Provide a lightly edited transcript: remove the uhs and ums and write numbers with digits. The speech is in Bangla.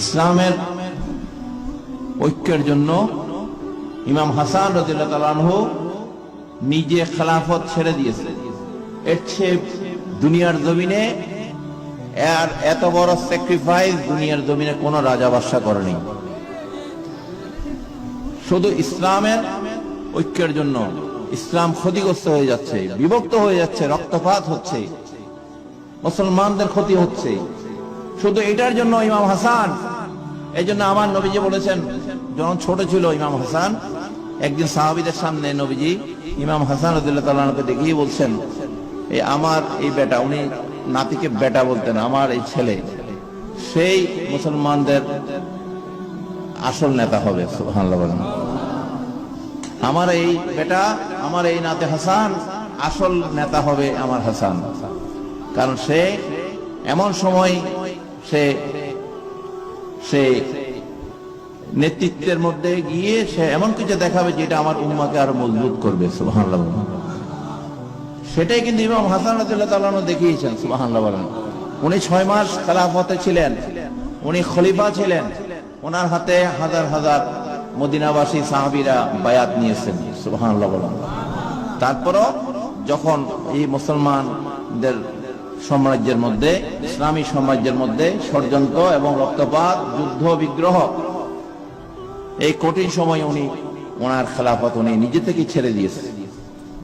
ইসলামের ঐক্যের জন্য ইমাম হাসান রাদিয়াল্লাহু তাআলা আনহু নিজে খেলাফত ছেড়ে দিয়েছে। এর চেয়ে দুনিয়ার জমিনে আর এত বড় স্যাক্রিফাইস দুনিয়ার জমিনে কোন রাজা বাদশা করেনি। শুধু ইসলামের ঐক্যের জন্য ইসলাম ক্ষতিগ্রস্ত হয়ে যাচ্ছে, বিভক্ত হয়ে যাচ্ছে, রক্তপাত হচ্ছে, মুসলমানদের ক্ষতি হচ্ছে। শুধু এটার জন্য ইমাম হাসান, এই জন্য আমার নবীজি বলেছেন, যখন ছোট ছিল ইমাম হাসান, একদিন সাহাবীদের সামনে নবীজি ইমাম হাসান রাদিয়াল্লাহু তাআলা আনহুকে দেখিয়ে বলছেন, এই আমার এই বেটা, উনি নাতিকে বেটা বলতেন, আমার এই ছেলে সেই মুসলমানদের আসল নেতা হবে। সুবহানাল্লাহ বলেন। আমার এই বেটা, আমার এই নাতি হাসান আসল নেতা হবে আমার হাসান, কারণ সে এমন সময় সে নেতৃত্বের মধ্যে গিয়ে সে এমন কিছু দেখাবে যেটা আমার উম্মাকে আরো মজবুত করবে। সুবহানাল্লাহ। সেটাই কিন্তু ইমাম হাসান রাদিয়াল্লাহু তাআলা আনহু দেখিয়েছেন। সুবহানাল্লাহ বলেন। উনি 6 মাস খেলাফতে ছিলেন, উনি খলিফা ছিলেন, ওনার হাতে হাজার হাজার মদিনাবাসী সাহাবীরা বায়াত নিয়েছেন। সুবহানাল্লাহ বলেন। তারপরও যখন এই মুসলমানদের সাম্রাজ্যের মধ্যে, ইসলামী সাম্রাজ্যের মধ্যে ষড়যন্ত্র এবং রক্তপাত, যুদ্ধ বিগ্রহ, এই কঠিন সময় উনি ওনার খেলাফত উনি নিজে থেকে ছেড়ে দিয়েছেন।